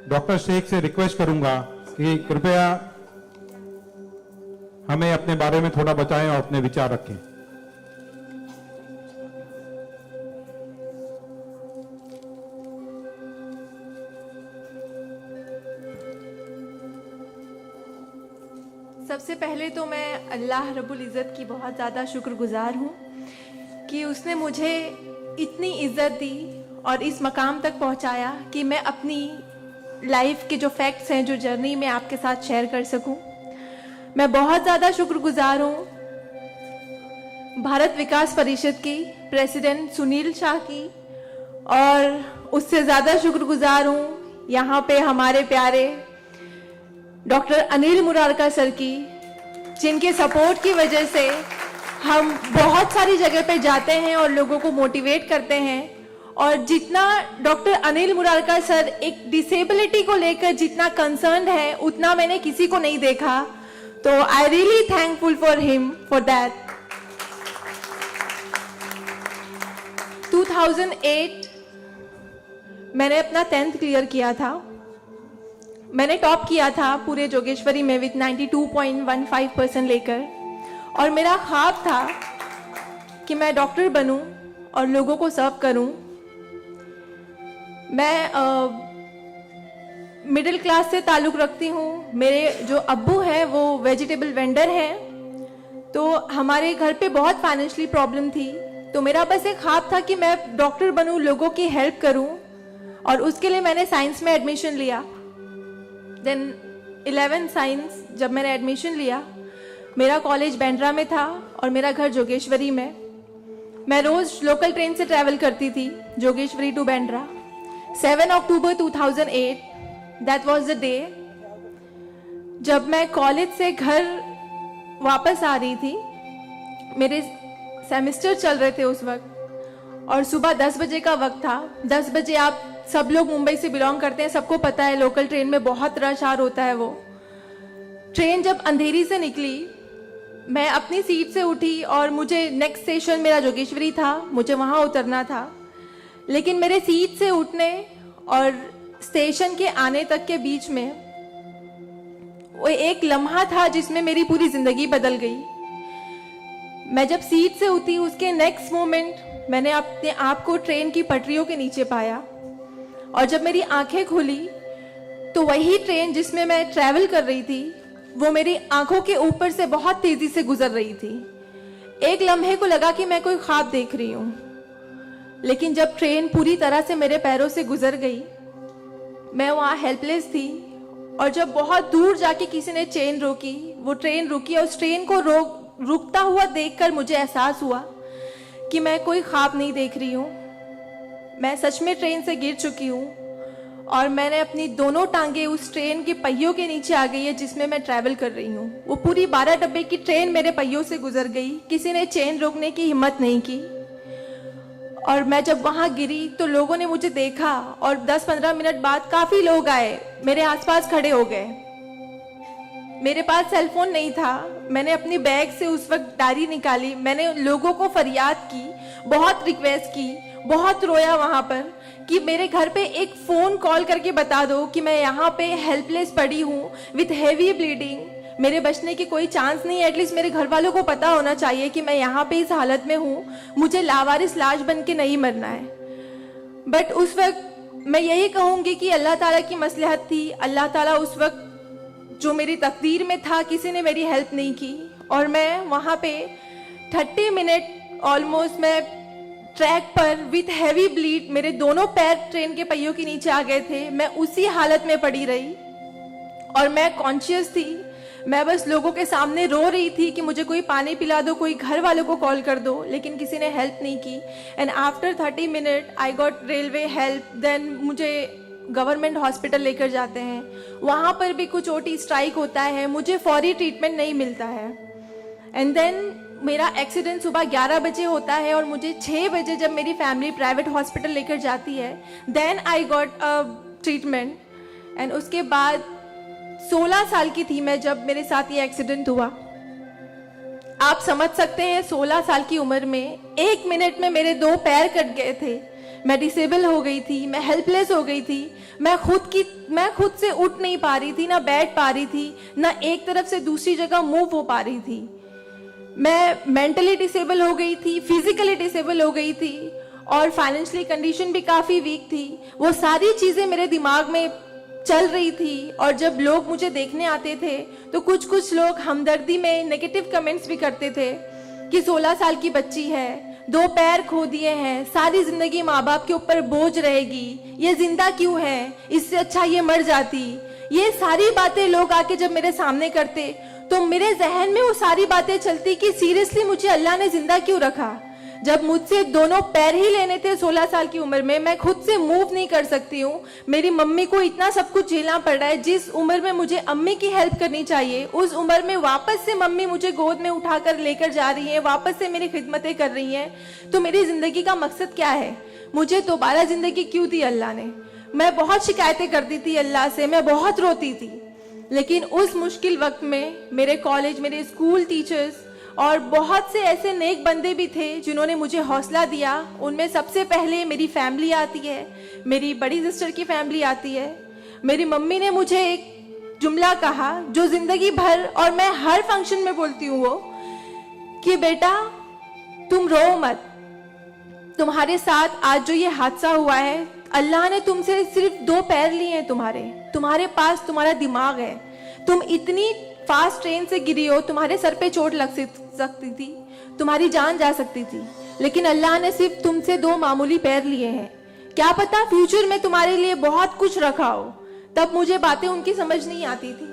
Doctor Sheikh से request करूंगा कि कृपया हमें अपने बारे में थोड़ा बताएं और अपने विचार रखें। सबसे पहले तो मैं अल्लाह रब्बुल इज़्ज़त की बहुत ज़्यादा शुक्रगुजार हूँ कि उसने मुझे इतनी इज़्ज़त दी और इस मकाम तक पहुँचाया कि मैं अपनी लाइफ के जो फैक्ट्स हैं, जो जर्नी में आपके साथ शेयर कर सकूँ। मैं बहुत ज़्यादा शुक्रगुजार हूँ भारत विकास परिषद की प्रेसिडेंट सुनील शाह की, और उससे ज़्यादा शुक्रगुजार हूँ यहाँ पे हमारे प्यारे डॉक्टर अनिल मुरारका सर की, जिनके सपोर्ट की वजह से हम बहुत सारी जगह पे जाते हैं और लोगों को मोटिवेट करते हैं। और जितना डॉक्टर अनिल मुरारका सर एक डिसेबिलिटी को लेकर जितना कंसर्न्ड है, उतना मैंने किसी को नहीं देखा। तो I really thankful for him for that. 2008 मैंने अपना 10th क्लियर किया था। मैंने टॉप किया था पूरे जोगेश्वरी में विथ 92.15% लेकर, और मेरा ख्वाब था कि मैं डॉक्टर बनूं और लोगों को सर्व करूं। मैं मिडिल क्लास से ताल्लुक़ रखती हूँ। मेरे जो अब्बू हैं वो वेजिटेबल वेंडर हैं, तो हमारे घर पे बहुत फाइनेंशियली प्रॉब्लम थी। तो मेरा बस एक ख्वाब था कि मैं डॉक्टर बनूं, लोगों की हेल्प करूं, और उसके लिए मैंने साइंस में एडमिशन लिया। देन 11 साइंस जब मैंने एडमिशन लिया, मेरा कॉलेज बांद्रा में था और मेरा घर जोगेश्वरी में। मैं रोज़ लोकल ट्रेन से ट्रैवल करती थी Jogeshwari to Bandra. 7 October 2008 that was the day जब मैं कॉलेज से घर वापस आ रही थी। मेरे सेमेस्टर चल रहे थे उस वक्त, और सुबह 10 बजे का वक्त था। 10 बजे, आप सब लोग मुंबई से बिलोंग करते हैं, सबको पता है लोकल ट्रेन में बहुत रश आर होता है। वो ट्रेन जब अंधेरी से निकली, मैं अपनी सीट से उठी और मुझे नेक्स्ट स्टेशन मेरा जोगेश्वरी था, मुझे वहाँ उतरना था। लेकिन मेरे सीट से उठने और स्टेशन के आने तक के बीच में वो एक लम्हा था जिसमें मेरी पूरी जिंदगी बदल गई। मैं जब सीट से उठी, उसके नेक्स्ट मोमेंट मैंने अपने आप को ट्रेन की पटरियों के नीचे पाया, और जब मेरी आंखें खुली तो वही ट्रेन जिसमें मैं ट्रैवल कर रही थी वो मेरी आंखों के ऊपर से बहुत तेजी से गुजर रही थी। एक लम्हे को लगा कि मैं कोई ख्वाब देख रही हूँ, लेकिन जब ट्रेन पूरी तरह से मेरे पैरों से गुजर गई, मैं वहाँ हेल्पलेस थी। और जब बहुत दूर जाके किसी ने चेन रोकी, वो ट्रेन रुकी, और उस ट्रेन को रुकता हुआ देखकर मुझे एहसास हुआ कि मैं कोई ख्वाब नहीं देख रही हूँ, मैं सच में ट्रेन से गिर चुकी हूँ, और मैंने अपनी दोनों टांगे उस ट्रेन के पहियों के नीचे आ गई है जिसमें मैं ट्रैवल कर रही हूँ। वो पूरी 12 डब्बे की ट्रेन मेरे पहियों से गुजर गई, किसी ने चेन रोकने की हिम्मत नहीं की। और मैं जब वहाँ गिरी तो लोगों ने मुझे देखा, और 10-15 मिनट बाद काफ़ी लोग आए, मेरे आसपास खड़े हो गए। मेरे पास सेल फोन नहीं था। मैंने अपनी बैग से उस वक्त डायरी निकाली, मैंने लोगों को फरियाद की, बहुत रिक्वेस्ट की, बहुत रोया वहाँ पर कि मेरे घर पे एक फ़ोन कॉल करके बता दो कि मैं यहाँ पे हेल्पलेस पड़ी हूँ विथ हैवी ब्लीडिंग, मेरे बचने की कोई चांस नहीं है। एटलीस्ट मेरे घर वालों को पता होना चाहिए कि मैं यहाँ पे इस हालत में हूँ, मुझे लावारिस लाश बन के नहीं मरना है। बट उस वक्त मैं यही कहूँगी कि अल्लाह ताला की मसलहत थी। अल्लाह ताला उस वक्त जो मेरी तकदीर में था, किसी ने मेरी हेल्प नहीं की, और मैं वहाँ पे 30 मिनट ऑलमोस्ट मैं ट्रैक पर विथ हैवी ब्लीड, मेरे दोनों पैर ट्रेन के पहियों के नीचे आ गए थे। मैं उसी हालत में पड़ी रही और मैं कॉन्शियस थी। मैं बस लोगों के सामने रो रही थी कि मुझे कोई पानी पिला दो, कोई घर वालों को कॉल कर दो, लेकिन किसी ने हेल्प नहीं की। And after 30 minute I got railway help. Then मुझे गवर्नमेंट हॉस्पिटल लेकर जाते हैं, वहाँ पर भी कुछ ओटी स्ट्राइक होता है, मुझे फौरी ट्रीटमेंट नहीं मिलता है। एंड देन मेरा एक्सीडेंट सुबह 11 बजे होता है और मुझे 6 बजे जब मेरी फैमिली प्राइवेट हॉस्पिटल लेकर जाती है, then I got a treatment. And उसके बाद 16 साल की थी मैं जब मेरे साथ ये एक्सीडेंट हुआ। आप समझ सकते हैं 16 साल की उम्र में 1 मिनट में मेरे 2 पैर कट गए थे, मैं डिसेबल हो गई थी, मैं हेल्पलेस हो गई थी, मैं खुद से उठ नहीं पा रही थी, ना बैठ पा रही थी, ना एक तरफ से दूसरी जगह मूव हो पा रही थी। मैं मेंटली डिसेबल हो गई थी, फिजिकली डिसेबल हो गई थी और फाइनेंशियली कंडीशन भी काफ़ी वीक थी। वो सारी चीज़ें मेरे दिमाग में चल रही थी और जब लोग मुझे देखने आते थे तो कुछ लोग हमदर्दी में नेगेटिव कमेंट्स भी करते थे कि 16 साल की बच्ची है, 2 पैर खो दिए हैं, सारी जिंदगी माँ बाप के ऊपर बोझ रहेगी, ये जिंदा क्यों है, इससे अच्छा ये मर जाती। ये सारी बातें लोग आके जब मेरे सामने करते तो मेरे जहन में वो सारी बातें चलती कि सीरियसली मुझे अल्लाह ने जिंदा क्यों रखा, जब मुझसे दोनों पैर ही लेने थे 16 साल की उम्र में, मैं खुद से मूव नहीं कर सकती हूँ। मेरी मम्मी को इतना सब कुछ झेलना पड़ रहा है। जिस उम्र में मुझे अम्मी की हेल्प करनी चाहिए उस उम्र में वापस से मम्मी मुझे गोद में उठाकर लेकर जा रही है, वापस से मेरी खिदमतें कर रही हैं। तो मेरी जिंदगी का मकसद क्या है, मुझे दोबारा जिंदगी क्यों दी अल्लाह ने। मैं बहुत शिकायतें करती थी अल्लाह से, मैं बहुत रोती थी, लेकिन उस मुश्किल वक्त में मेरे कॉलेज, मेरे स्कूल टीचर्स और बहुत से ऐसे नेक बंदे भी थे जिन्होंने मुझे हौसला दिया। उनमें सबसे पहले मेरी फैमिली आती है, मेरी बड़ी सिस्टर की फैमिली आती है। मेरी मम्मी ने मुझे एक जुमला कहा जो जिंदगी भर और मैं हर फंक्शन में बोलती हूँ, वो कि बेटा तुम रो मत, तुम्हारे साथ आज जो ये हादसा हुआ है, अल्लाह ने तुमसे सिर्फ 2 पैर लिए हैं, तुम्हारे पास तुम्हारा दिमाग है, तुम इतनी फास्ट ट्रेन से गिरी हो, तुम्हारे सर पे चोट लग सकती थी, तुम्हारी जान जा सकती थी, लेकिन अल्लाह ने सिर्फ तुमसे 2 मामूली पैर लिए हैं। क्या पता फ्यूचर में तुम्हारे लिए बहुत कुछ रखा हो। तब मुझे बातें उनकी समझ नहीं आती थी,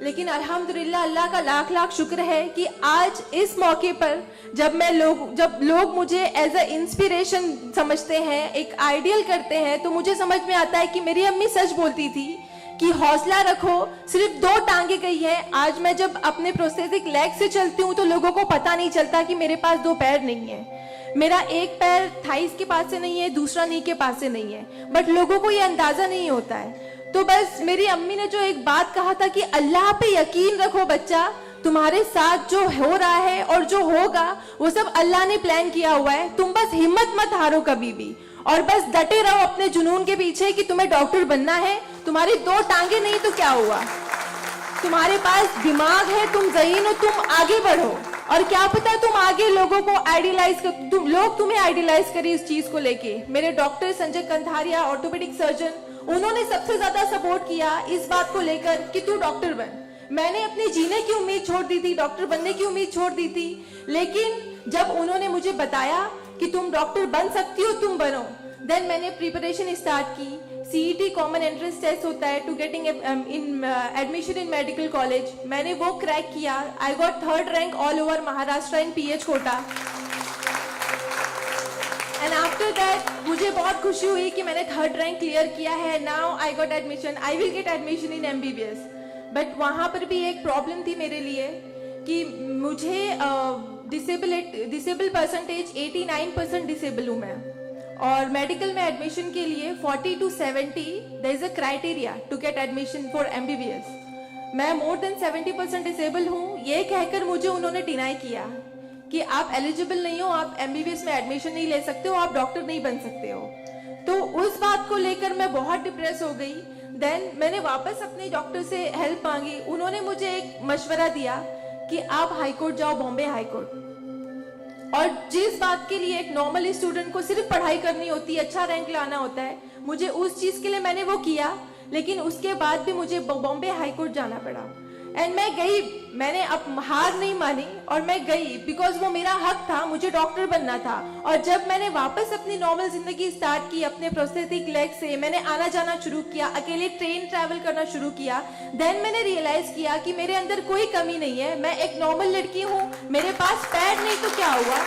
लेकिन अल्हम्दुलिल्लाह अल्लाह का लाख लाख शुक्र है कि आज इस मौके पर जब लोग मुझे एज अ इंस्पिरेशन समझते हैं, एक आइडियल करते हैं, तो मुझे समझ में आता है कि मेरी अम्मी सच बोलती थी कि हौसला रखो, सिर्फ 2 टांगे गई है। आज मैं जब अपने प्रोस्थेटिक लेग से चलती हूँ तो लोगों को पता नहीं चलता कि मेरे पास 2 पैर नहीं है, मेरा एक पैर थाइस के पास से नहीं है, दूसरा नी के पास से नहीं है, बट लोगों को ये अंदाजा नहीं होता है। तो बस मेरी अम्मी ने जो एक बात कहा था कि अल्लाह पे यकीन रखो बच्चा, तुम्हारे साथ जो हो रहा है और जो होगा वो सब अल्लाह ने प्लान किया हुआ है, तुम बस हिम्मत मत हारो कभी भी, और बस डटे रहो अपने जुनून के पीछे कि तुम्हें डॉक्टर बनना है। तुम्हारी 2 टांगे नहीं तो क्या हुआ, तुम्हारे पास दिमाग है, तुम ज़हीन हो, तुम आगे बढ़ो, और क्या पता तुम आगे लोगों को आइडियलाइज कर, लोग तुम्हें आइडियलाइज करें इस चीज को लेके। मेरे doctor Sanjay Kantharia, orthopaedic surgeon, उन्होंने सबसे ज्यादा सपोर्ट किया इस बात को लेकर कि तू डॉक्टर बन। मैंने अपनी जीने की उम्मीद छोड़ दी थी, डॉक्टर बनने की उम्मीद छोड़ दी थी, लेकिन जब उन्होंने मुझे बताया कि तुम डॉक्टर बन सकती हो, तुम बनो, देन मैंने प्रिपरेशन स्टार्ट की। सीईटी कॉमन एंट्रेंस टेस्ट होता है to getting admission in medical college, मैंने वो क्रैक किया। I got 3rd rank all over Maharashtra in PH quota, and after that मुझे बहुत खुशी हुई कि मैंने 3rd रैंक क्लियर किया है। Now I got admission, I will get admission in MBBS। But वहाँ पर भी एक प्रॉब्लम थी मेरे लिए कि मुझे डिसेबल परसेंटेज 89% डिसेबल हूँ मैं, और मेडिकल में एडमिशन के लिए 40 to 70 there is a criteria to get admission for MBBS। मैं मोर देन 70% डिसेबल हूँ, ये कहकर मुझे उन्होंने डिनाई किया कि आप एलिजिबल नहीं हो, आप MBBS में एडमिशन नहीं ले सकते हो, आप डॉक्टर नहीं बन सकते हो। तो उस बात को लेकर मैं बहुत डिप्रेस हो गई। देन मैंने वापस अपने डॉक्टर से हेल्प मांगी, उन्होंने मुझे एक मशवरा दिया कि आप हाई कोर्ट जाओ, बॉम्बे हाई कोर्ट, और जिस बात के लिए एक नॉर्मल स्टूडेंट को सिर्फ पढ़ाई करनी होती है, अच्छा रैंक लाना होता है, मुझे उस चीज के लिए मैंने वो किया, लेकिन उसके बाद भी मुझे बॉम्बे हाई कोर्ट जाना पड़ा। एंड मैं गई, मैंने अब हार नहीं मानी और मैं गई, बिकॉज वो मेरा हक था, मुझे डॉक्टर बनना था। और जब मैंने वापस अपनी नॉर्मल जिंदगी स्टार्ट की अपने प्रोस्थेटिक लेग से, मैंने आना जाना शुरू किया, अकेले ट्रेन ट्रैवल करना शुरू किया, देन मैंने रियलाइज किया कि मेरे अंदर कोई कमी नहीं है, मैं एक नॉर्मल लड़की हूँ, मेरे पास पैर नहीं तो क्या हुआ,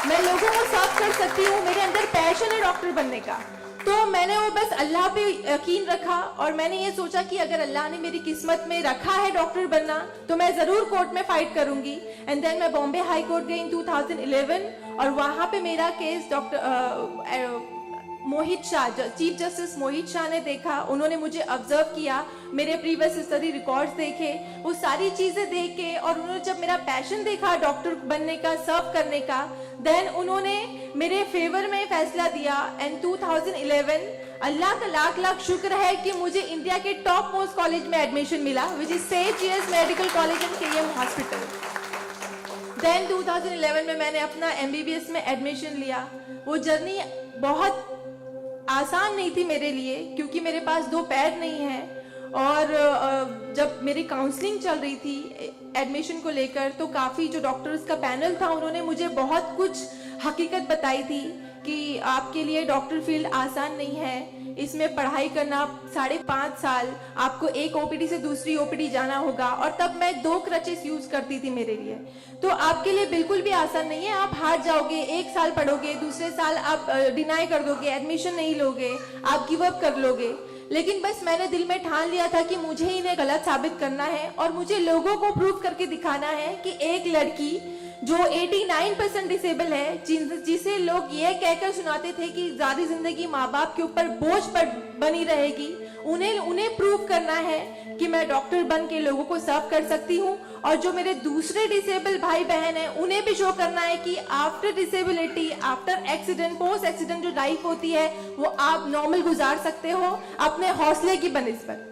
मैं लोगों को सर्व कर सकती हूँ, मेरे अंदर पैशन है डॉक्टर बनने का। तो मैंने वो बस अल्लाह पे यकीन रखा और मैंने ये सोचा कि अगर अल्लाह ने मेरी किस्मत में रखा है डॉक्टर बनना तो मैं जरूर कोर्ट में फाइट करूंगी। एंड देन मैं बॉम्बे हाई कोर्ट गई इन 2011 और वहां पे मेरा केस मोहित शाह, चीफ जस्टिस मोहित शाह ने देखा, उन्होंने मुझे ऑब्जर्व किया, मेरे प्रीवियस स्टडी रिकॉर्ड्स देखे, वो सारी चीजें देख के, और उन्होंने जब मेरा पैशन देखा डॉक्टर बनने का, सर्व करने का, देन उन्होंने मेरे फेवर में फैसला दिया। एंड 2011 अल्लाह का लाख लाख शुक्र है कि मुझे इंडिया के टॉप मोस्ट कॉलेज में एडमिशन मिला, which is Saint GS medical college and KM hospital. Then 2011 में मैंने अपना एमबीबीएस में एडमिशन लिया। वो जर्नी बहुत आसान नहीं थी मेरे लिए, क्योंकि मेरे पास 2 पैर नहीं हैं, और जब मेरी काउंसलिंग चल रही थी एडमिशन को लेकर, तो काफ़ी जो डॉक्टर्स का पैनल था उन्होंने मुझे बहुत कुछ हकीकत बताई थी कि आपके लिए डॉक्टर फील्ड आसान नहीं है, इसमें पढ़ाई करना 5.5 साल, आपको एक ओपीडी से दूसरी ओपीडी जाना होगा, और तब मैं 2 क्रचेस यूज करती थी मेरे लिए। तो आपके लिए बिल्कुल भी आसान नहीं है, आप हार जाओगे, 1 साल पढ़ोगे, दूसरे साल आप डिनाई कर दोगे, एडमिशन नहीं लोगे, आप गिव अप कर लोगे। लेकिन बस मैंने दिल में ठान लिया था कि मुझे इन्हें गलत साबित करना है, और मुझे लोगों को प्रूव करके दिखाना है कि एक लड़की जो 89% डिसेबल है, जिसे लोग ये कहकर सुनाते थे कि सारी जिंदगी माँ बाप के ऊपर बोझ पर बनी रहेगी, उन्हें प्रूव करना है कि मैं डॉक्टर बन के लोगों को सर्व कर सकती हूँ। और जो मेरे दूसरे डिसेबल भाई बहन हैं, उन्हें भी शो करना है कि after disability, after accident, post accident जो लाइफ होती है वो आप नॉर्मल गुजार सकते हो अपने हौसले की बनिस्बत।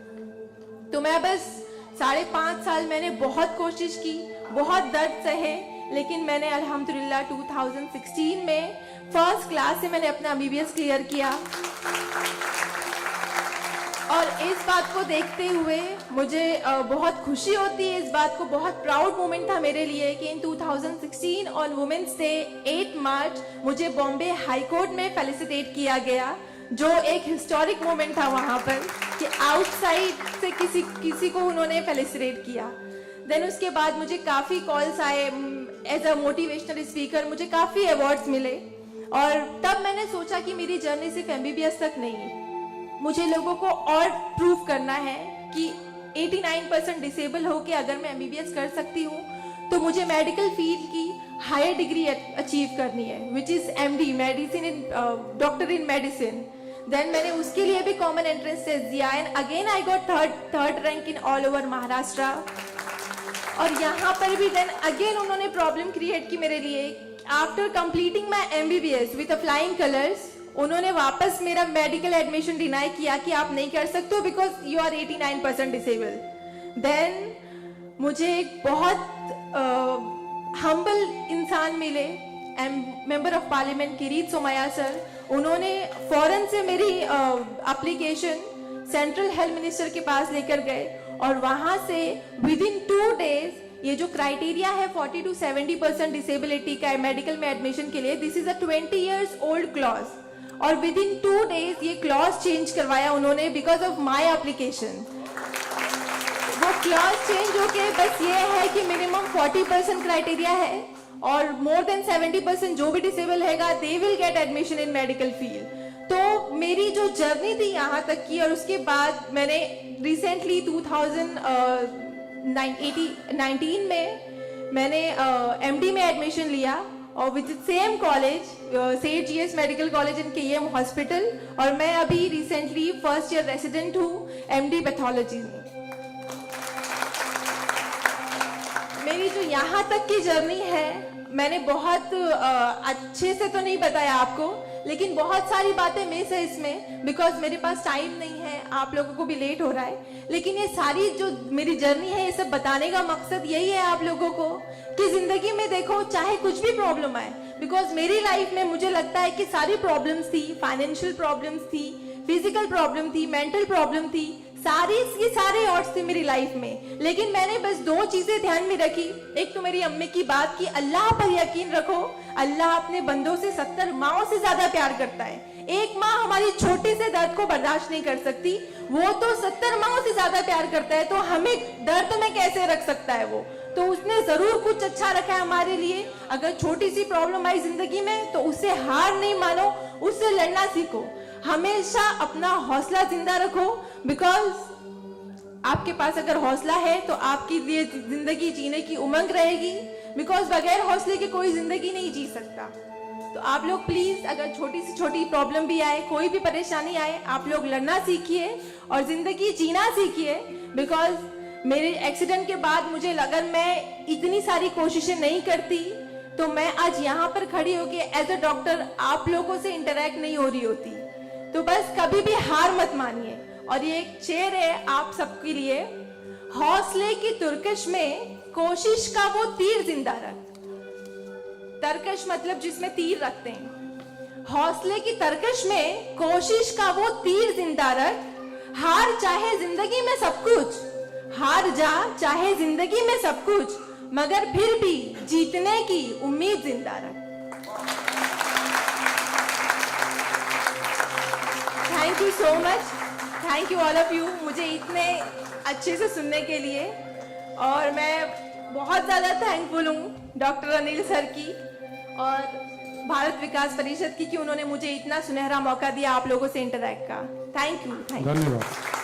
तो मैं बस 5.5 साल मैंने बहुत कोशिश की, बहुत दर्द सहे, लेकिन मैंने अल्हम्दुलिल्लाह 2016 में फर्स्ट क्लास से मैंने अपना एमबीबीएस क्लियर किया। और इस बात को देखते हुए मुझे बहुत खुशी होती है, इस बात को बहुत प्राउड मोमेंट था मेरे लिए कि इन 2016 ऑन वुमेन्स डे 8 मार्च मुझे बॉम्बे हाई कोर्ट में फेलिसिटेट किया गया, जो एक हिस्टोरिक मोमेंट था वहां पर कि आउटसाइड से किसी को उन्होंने फेलिसिटेट किया। देन उसके बाद मुझे काफ़ी कॉल्स आए एज अ मोटिवेशनल स्पीकर, मुझे काफ़ी अवार्ड्स मिले, और तब मैंने सोचा कि मेरी जर्नी सिर्फ एमबीबीएस तक नहीं, मुझे लोगों को और प्रूव करना है कि 89% डिसेबल हो के अगर मैं एमबीबीएस कर सकती हूँ तो मुझे मेडिकल फील्ड की हायर डिग्री अचीव करनी है, which is MD, medicine in doctor in medicine. Then मैंने उसके लिए भी कॉमन एंट्रेंस टेस्ट दिया, and again I got third rank in all over Maharashtra. और यहाँ पर भी देन अगेन उन्होंने प्रॉब्लम क्रिएट की मेरे लिए। After completing my MBBS with flying colours, उन्होंने वापस मेरा मेडिकल एडमिशन डिनाई किया कि आप नहीं कर सकते हो because you are 89% disable. Then मुझे एक बहुत हम्बल इंसान मिले, member of parliament Kirit Somaiya sir, उन्होंने फौरन से मेरी एप्लीकेशन सेंट्रल हेल्थ मिनिस्टर के पास लेकर गए, और वहां से विद इन 2 डेज ये जो क्राइटेरिया है 40 to 70% डिसेबिलिटी का मेडिकल में एडमिशन के लिए, this is a 20 years old clause, और विद इन 2 डेज ये क्लॉज चेंज करवाया उन्होंने बिकॉज ऑफ माई एप्लीकेशन। वो क्लॉज चेंज होके बस ये है कि मिनिमम 40% क्राइटेरिया है, और मोर देन 70% जो भी डिसेबल हैगा they will get admission in medical field. तो मेरी जो जर्नी थी यहाँ तक की, और उसके बाद मैंने रिसेंटली 2019 में मैंने एमडी में एडमिशन लिया, और with same college Saint GS medical college and KM hospital, और मैं अभी रिसेंटली फर्स्ट ईयर रेसिडेंट हूँ एमडी पैथोलॉजी में। मेरी जो यहाँ तक की जर्नी है, मैंने बहुत अच्छे से तो नहीं बताया आपको, लेकिन बहुत सारी बातें मिस है इसमें बिकॉज मेरे पास टाइम नहीं है, आप लोगों को भी लेट हो रहा है। लेकिन ये सारी जो मेरी जर्नी है, ये सब बताने का मकसद यही है आप लोगों को कि जिंदगी में देखो चाहे कुछ भी प्रॉब्लम आए, बिकॉज मेरी लाइफ में मुझे लगता है कि सारी प्रॉब्लम्स थी, फाइनेंशियल प्रॉब्लम्स थी, फिजिकल प्रॉब्लम थी, मेंटल प्रॉब्लम थी, सारे ऑड्स थे मेरी लाइफ में, लेकिन मैंने बस 2 चीजें ध्यान में रखी। एक तो मेरी अम्मी की बात कि अल्लाह पर यकीन रखो, अल्लाह अपने बंदों से 70 माओं से ज्यादा प्यार करता है। एक माँ हमारी छोटे से दर्द को बर्दाश्त नहीं कर सकती, वो तो 70 माओं से ज्यादा प्यार करता है, तो हमें दर्द में कैसे रख सकता है वो? तो उसने जरूर कुछ अच्छा रखा है हमारे लिए। अगर छोटी सी प्रॉब्लम आई जिंदगी में तो उससे हार नहीं मानो, उससे लड़ना सीखो, हमेशा अपना हौसला जिंदा रखो, बिकॉज आपके पास अगर हौसला है तो आपकी लिए जिंदगी जीने की उमंग रहेगी, बिकॉज बगैर हौसले के कोई जिंदगी नहीं जी सकता। तो आप लोग प्लीज, अगर छोटी से छोटी प्रॉब्लम भी आए, कोई भी परेशानी आए, आप लोग लड़ना सीखिए और जिंदगी जीना सीखिए। बिकॉज मेरे एक्सीडेंट के बाद मुझे लगा मैं इतनी सारी कोशिशें नहीं करती तो मैं आज यहाँ पर खड़ी होके एज अ डॉक्टर आप लोगों से इंटरेक्ट नहीं हो रही होती। तो बस कभी भी हार मत मानिए। और ये एक शेर है आप सबके लिए, हौसले की तुर्कश में कोशिश का वो तीर जिंदा रख। तरकश मतलब जिसमें तीर रखते हैं। हौसले की तरकश में कोशिश का वो तीर जिंदा रख। हार चाहे जिंदगी में सब कुछ, हार जा चाहे जिंदगी में सब कुछ, मगर फिर भी जीतने की उम्मीद जिंदा रख। Thank you so much, thank you all of you, मुझे इतने अच्छे से सुनने के लिए। और मैं बहुत ज़्यादा थैंकफुल हूँ डॉक्टर अनिल सर की और भारत विकास परिषद की कि उन्होंने मुझे इतना सुनहरा मौका दिया आप लोगों से इंटरैक्ट का। Thank you. धन्यवाद।